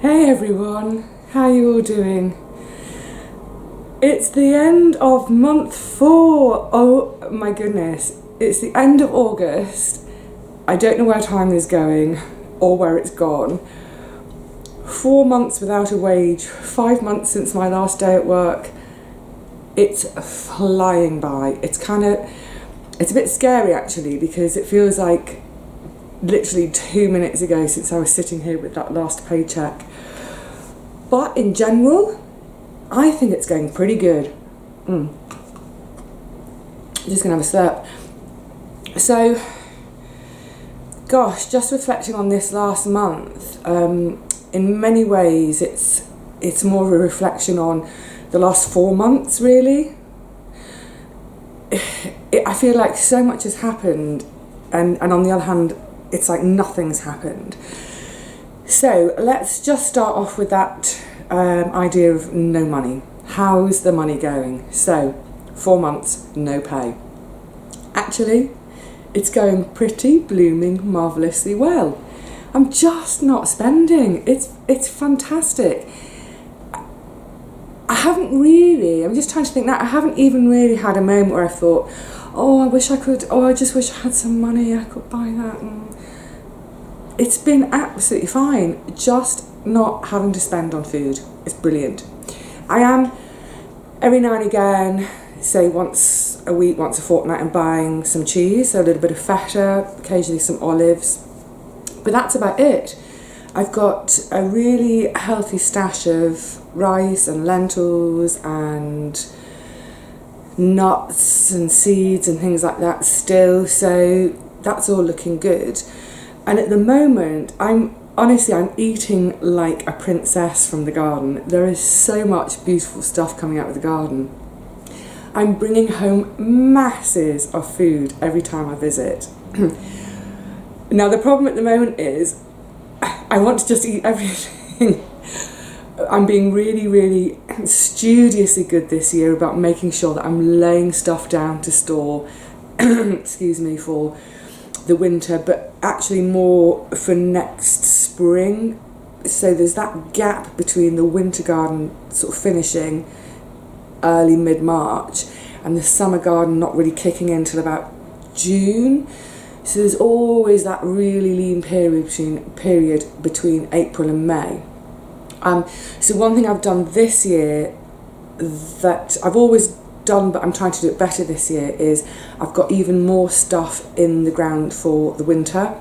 Hey everyone, how you all doing? It's the end of month 4. Oh my goodness, it's the end of August. I don't know where time is going or where it's gone. 4 months without a wage, 5 months since my last day at work. It's flying by. It's a bit scary actually, because it feels like literally 2 minutes ago since I was sitting here with that last paycheck. But in general, I think it's going pretty good. Just gonna have a slurp. So, gosh, just reflecting on this last month, in many ways it's more of a reflection on the last 4 months really. I feel like so much has happened, and on the other hand, it's like nothing's happened. So let's just start off with that idea of no money. How's the money going? So 4 months, no pay. Actually, it's going pretty blooming marvellously well. I'm just not spending. It's fantastic. I'm just trying to think now, I haven't even really had a moment where I thought, I just wish I had some money, I could buy that. It's been absolutely fine, just not having to spend on food. It's brilliant. I am, every now and again, say once a week, once a fortnight, I'm buying some cheese, so a little bit of feta, occasionally some olives, but that's about it. I've got a really healthy stash of rice and lentils and nuts and seeds and things like that still, so that's all looking good. And at the moment, I'm eating like a princess from the garden. There is so much beautiful stuff coming out of the garden. I'm bringing home masses of food every time I visit. Now the problem at the moment is I want to just eat everything. I'm being really, really studiously good this year about making sure that I'm laying stuff down to store, excuse me, for the winter, but actually more for next spring. So there's that gap between the winter garden sort of finishing early mid-March and the summer garden not really kicking in till about June. So there's always that really lean period between April and May. So one thing I've done this year that I've always done, but I'm trying to do it better this year, is I've got even more stuff in the ground for the winter.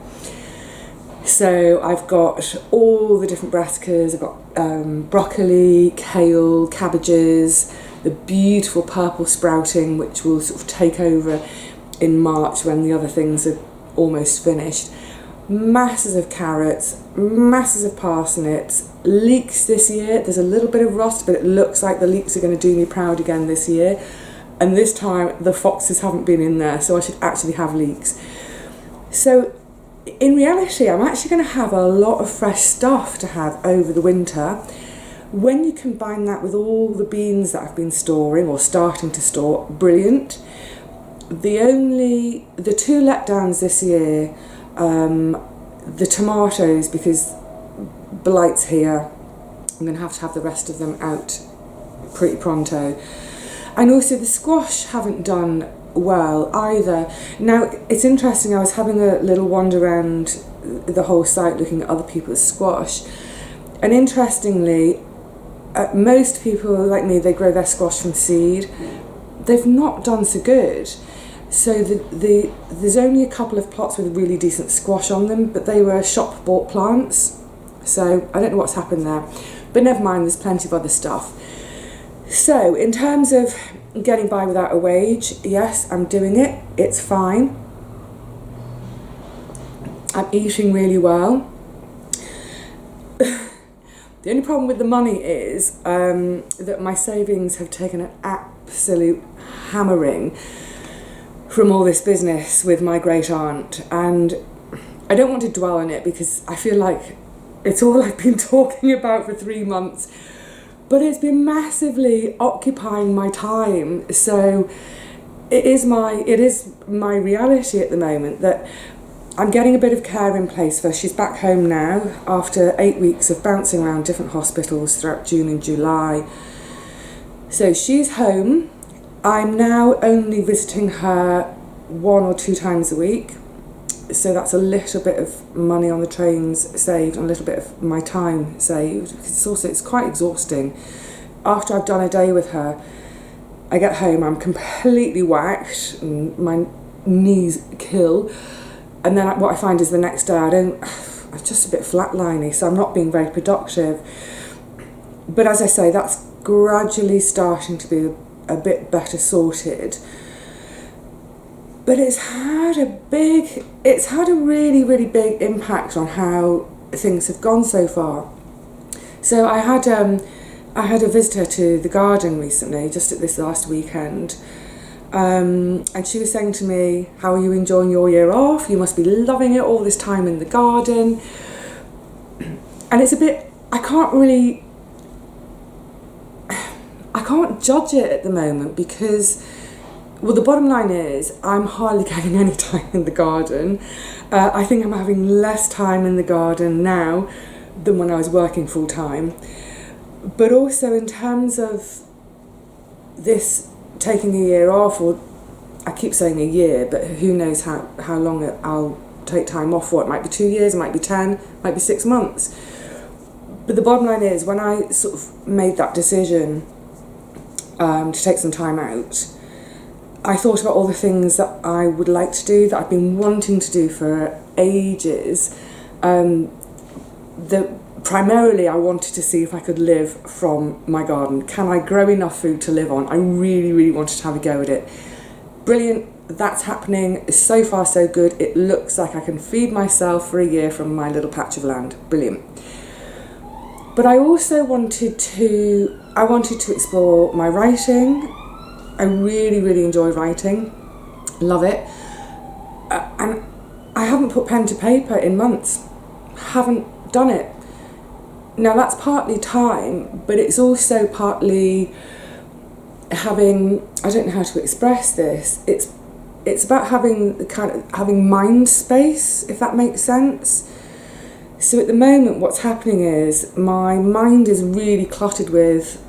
So I've got all the different brassicas. I've got broccoli, kale, cabbages, the beautiful purple sprouting, which will sort of take over in March when the other things are almost finished. Masses of carrots, masses of parsnips, leeks this year. There's a little bit of rust, but it looks like the leeks are going to do me proud again this year. And this time the foxes haven't been in there, so I should actually have leeks. So in reality, I'm actually going to have a lot of fresh stuff to have over the winter. When you combine that with all the beans that I've been storing or starting to store, brilliant. The two letdowns this year, the tomatoes, because blight's here, I'm going to have the rest of them out pretty pronto. And also the squash haven't done well either. Now it's interesting, I was having a little wander around the whole site looking at other people's squash, and interestingly, most people like me, they grow their squash from seed. They've not done so good. So there's only a couple of plots with really decent squash on them, but they were shop bought plants. So I don't know what's happened there, but never mind, there's plenty of other stuff. So in terms of getting by without a wage, yes, I'm doing it. It's fine. I'm eating really well. The only problem with the money is that my savings have taken an absolute hammering from all this business with my great aunt, and I don't want to dwell on it because I feel like it's all I've been talking about for 3 months, but it's been massively occupying my time. So it is my reality at the moment that I'm getting a bit of care in place for her. She's back home now after 8 weeks of bouncing around different hospitals throughout June and July. So she's home. I'm now only visiting her 1 or 2 times a week. So that's a little bit of money on the trains saved and a little bit of my time saved. It's quite exhausting. After I've done a day with her, I get home, I'm completely whacked and my knees kill. And then what I find is the next day I'm just a bit flatliney, so I'm not being very productive. But as I say, that's gradually starting to be a bit better sorted. But it's had a really, really big impact on how things have gone so far. So I had a visitor to the garden recently, just at this last weekend. And she was saying to me, how are you enjoying your year off? You must be loving it, all this time in the garden. And it's a bit, I can't judge it at the moment because, well, the bottom line is I'm hardly getting any time in the garden. I think I'm having less time in the garden now than when I was working full time. But also in terms of this taking a year off, or I keep saying a year, but who knows how long I'll take time off for. It might be 2 years, it might be 10, it might be 6 months. But the bottom line is, when I sort of made that decision to take some time out, I thought about all the things that I would like to do, that I've been wanting to do for ages. Primarily, I wanted to see if I could live from my garden. Can I grow enough food to live on? I really, really wanted to have a go at it. Brilliant, that's happening. So far, so good. It looks like I can feed myself for a year from my little patch of land. Brilliant. But I also wanted to explore my writing. I really, really enjoy writing. Love it. And I haven't put pen to paper in months. Haven't done it. Now that's partly time, but it's also partly having, I don't know how to express this, it's about having mind space, if that makes sense. So at the moment what's happening is my mind is really cluttered with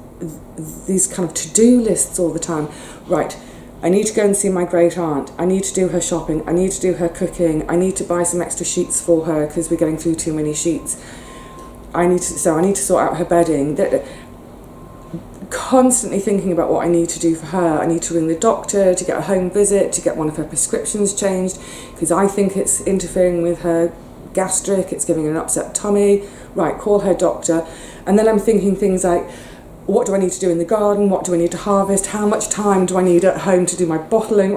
these kind of to-do lists all the time. Right, I need to go and see my great aunt, I need to do her shopping, I need to do her cooking, I need to buy some extra sheets for her because we're getting through too many sheets. I need to sort out her bedding. Constantly thinking about what I need to do for her. I need to ring the doctor to get a home visit, to get one of her prescriptions changed, because I think it's interfering with her gastric, it's giving her an upset tummy. Right, call her doctor. And then I'm thinking things like, what do I need to do in the garden? What do I need to harvest? How much time do I need at home to do my bottling?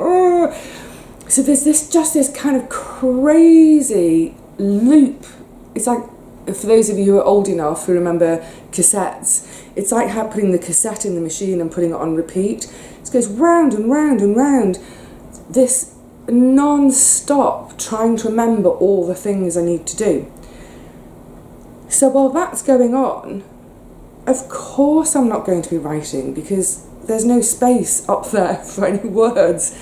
So there's this kind of crazy loop. It's like, for those of you who are old enough who remember cassettes, it's like how putting the cassette in the machine and putting it on repeat. It goes round and round and round. This non-stop trying to remember all the things I need to do. So while that's going on, of course I'm not going to be writing because there's no space up there for any words,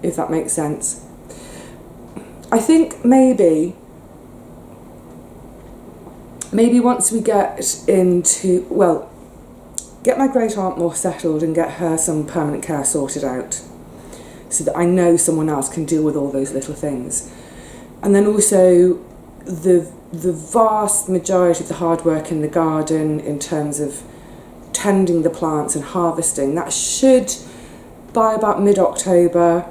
if that makes sense. I think maybe once we get my great aunt more settled and get her some permanent care sorted out so that I know someone else can deal with all those little things. And then also the vast majority of the hard work in the garden in terms of tending the plants and harvesting, that should, by about mid-October,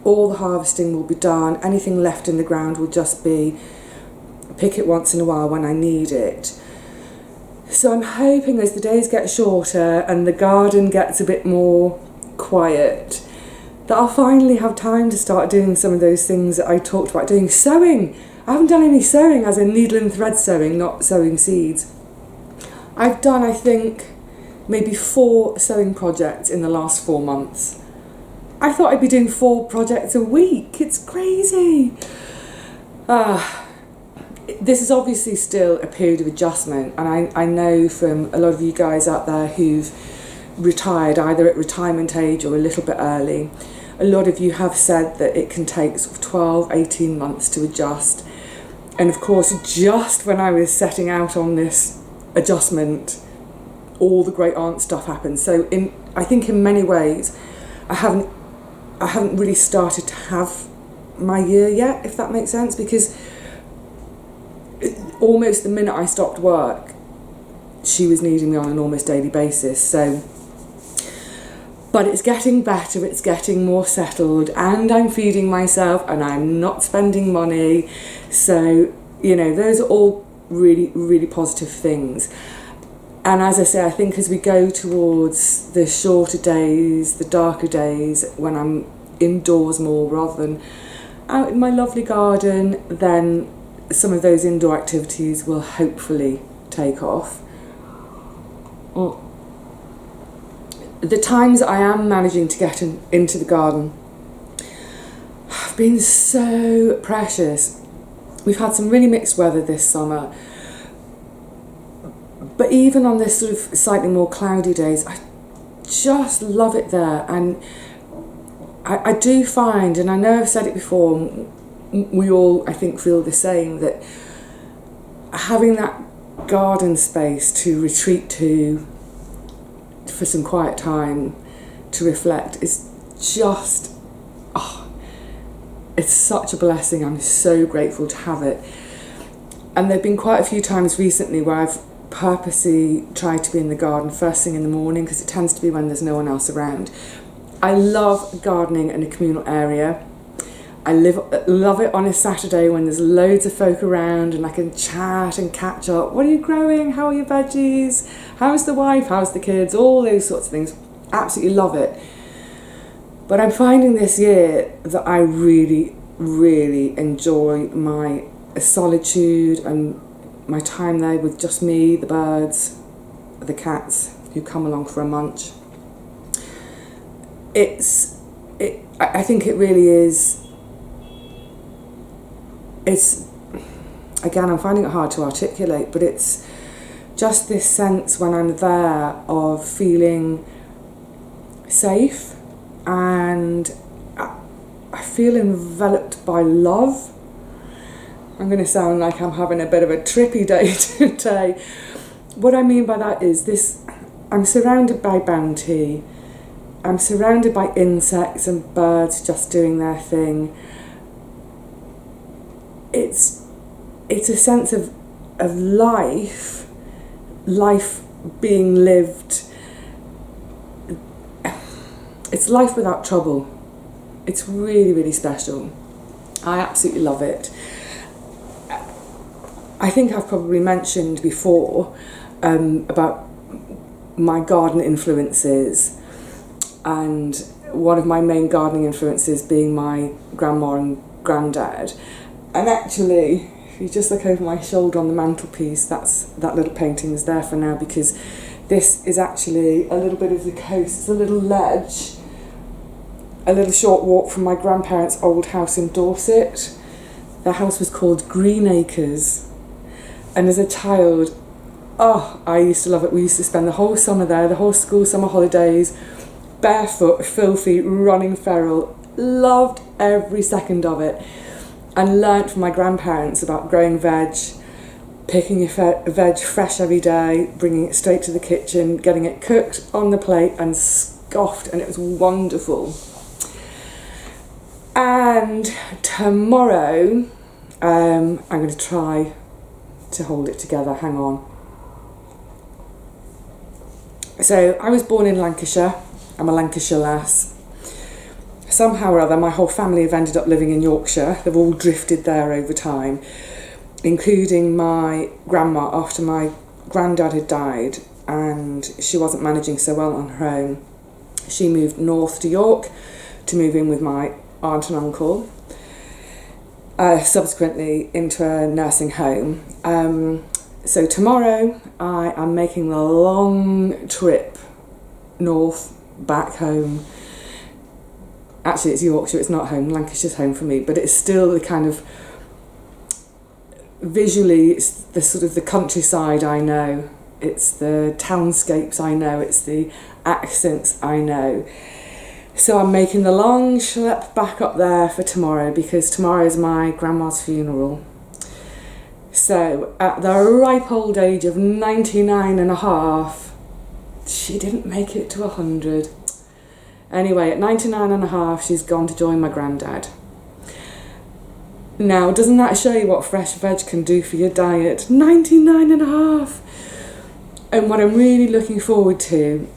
all the harvesting will be done. Anything left in the ground will just be pick it once in a while when I need it. So I'm hoping as the days get shorter and the garden gets a bit more quiet, that I'll finally have time to start doing some of those things that I talked about doing. Sewing! I haven't done any sewing, as in needle and thread sewing, not sewing seeds. I've done, I think, maybe 4 sewing projects in the last 4 months. I thought I'd be doing 4 projects a week. It's crazy. This is obviously still a period of adjustment, and I know from a lot of you guys out there who've retired either at retirement age or a little bit early, a lot of you have said that it can take sort of 12, 18 months to adjust. And of course, just when I was setting out on this adjustment, all the great aunt stuff happened. So I think in many ways, I haven't really started to have my year yet, if that makes sense, because almost the minute I stopped work, she was needing me on an almost daily basis. So, but it's getting better, it's getting more settled, and I'm feeding myself and I'm not spending money. So, those are all really, really positive things. And as I say, I think as we go towards the shorter days, the darker days, when I'm indoors more rather than out in my lovely garden, then some of those indoor activities will hopefully take off. The times I am managing to get into the garden have been so precious. We've had some really mixed weather this summer, but even on this sort of slightly more cloudy days, I just love it there. And I do find, and I know I've said it before, we all, I think, feel the same, that having that garden space to retreat to for some quiet time, to reflect, is just, it's such a blessing. I'm so grateful to have it. And there have been quite a few times recently where I've purposely tried to be in the garden first thing in the morning, because it tends to be when there's no one else around. I love gardening in a communal area. I love it on a Saturday when there's loads of folk around and I can chat and catch up. What are you growing? How are your veggies? How's the wife? How's the kids? All those sorts of things. Absolutely love it. But I'm finding this year that I really, really enjoy my solitude and my time there with just me, the birds, the cats who come along for a munch. I think it really is. It's, again, I'm finding it hard to articulate, but it's just this sense when I'm there of feeling safe, and I feel enveloped by love. I'm going to sound like I'm having a bit of a trippy day today. What I mean by that is this: I'm surrounded by bounty. I'm surrounded by insects and birds just doing their thing. It's a sense of life being lived. It's life without trouble. It's really, really special. I absolutely love it. I think I've probably mentioned before about my garden influences, and one of my main gardening influences being my Grandma and Grandad. And actually, if you just look over my shoulder on the mantelpiece, that little painting is there for now, because this is actually a little bit of the coast. It's a little ledge, a little short walk from my grandparents' old house in Dorset. The house was called Green Acres. And as a child, I used to love it. We used to spend the whole summer there, the whole school summer holidays, barefoot, filthy, running feral. Loved every second of it. And learnt from my grandparents about growing veg, picking your veg fresh every day, bringing it straight to the kitchen, getting it cooked on the plate and scoffed, and it was wonderful. And tomorrow, I'm going to try to hold it together. Hang on. So I was born in Lancashire. I'm a Lancashire lass. Somehow or other, my whole family have ended up living in Yorkshire. They've all drifted there over time, including my grandma after my granddad had died and she wasn't managing so well on her own. She moved north to York to move in with my aunt and uncle, subsequently into a nursing home. So tomorrow I am making the long trip north, back home. Actually, it's Yorkshire, it's not home. Lancashire's home for me, but it's still the kind of, visually, it's the sort of the countryside I know. It's the townscapes I know. It's the accents I know. So I'm making the long schlep back up there for tomorrow, because tomorrow is my grandma's funeral. So at the ripe old age of 99 and a half, she didn't make it to 100. Anyway, at 99 and a half, she's gone to join my granddad. Now, doesn't that show you what fresh veg can do for your diet? 99 and a half! And what I'm really looking forward to,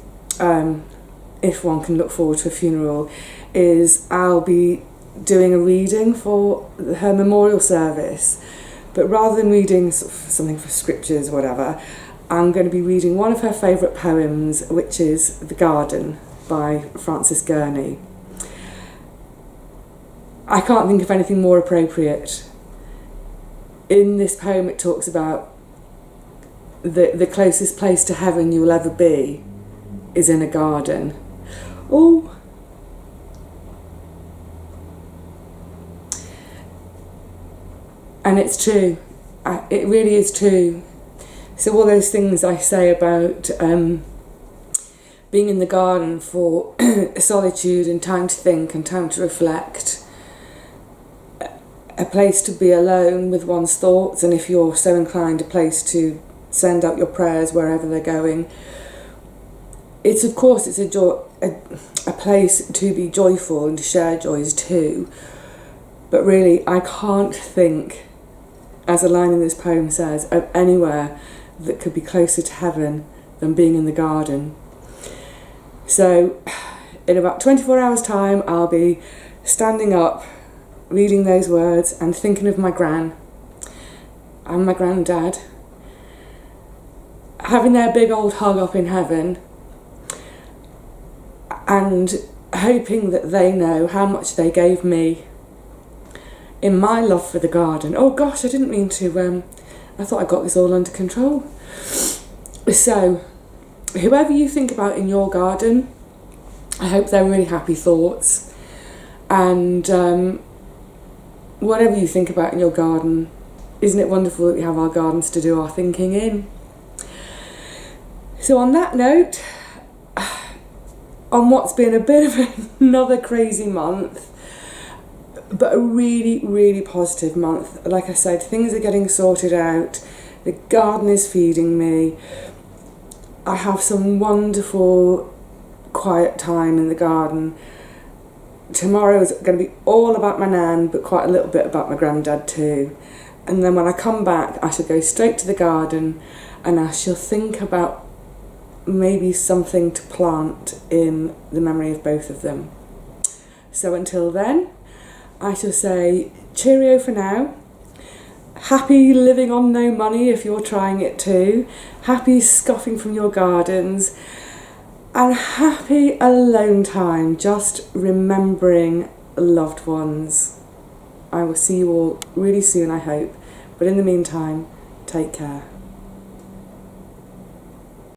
if one can look forward to a funeral, is I'll be doing a reading for her memorial service. But rather than reading something for scriptures or whatever, I'm going to be reading one of her favourite poems, which is The Garden by Frances Gurney. I can't think of anything more appropriate. In this poem it talks about the closest place to heaven you will ever be is in a garden. Oh! And it's true. It really is true. So all those things I say about being in the garden for solitude and time to think and time to reflect, a place to be alone with one's thoughts, and if you're so inclined, a place to send out your prayers wherever they're going. It's of course it's a place to be joyful and to share joys too, but really I can't think, as a line in this poem says, of anywhere that could be closer to heaven than being in the garden. So in about 24 hours time I'll be standing up, reading those words and thinking of my gran and my granddad, having their big old hug up in heaven, and hoping that they know how much they gave me in my love for the garden. Oh gosh, I didn't mean to, I thought I got this all under control. So, whoever you think about in your garden, I hope they're really happy thoughts. And whatever you think about in your garden, isn't it wonderful that we have our gardens to do our thinking in? So on that note, on what's been a bit of another crazy month, but a really, really positive month. Like I said, things are getting sorted out. The garden is feeding me. I have some wonderful quiet time in the garden. Tomorrow is going to be all about my nan, but quite a little bit about my granddad too. And then when I come back, I shall go straight to the garden and I shall think about maybe something to plant in the memory of both of them. So until then, I shall say cheerio for now. Happy living on no money if you're trying it too. Happy scoffing from your gardens. And happy alone time, just remembering loved ones. I will see you all really soon, I hope. But in the meantime, take care.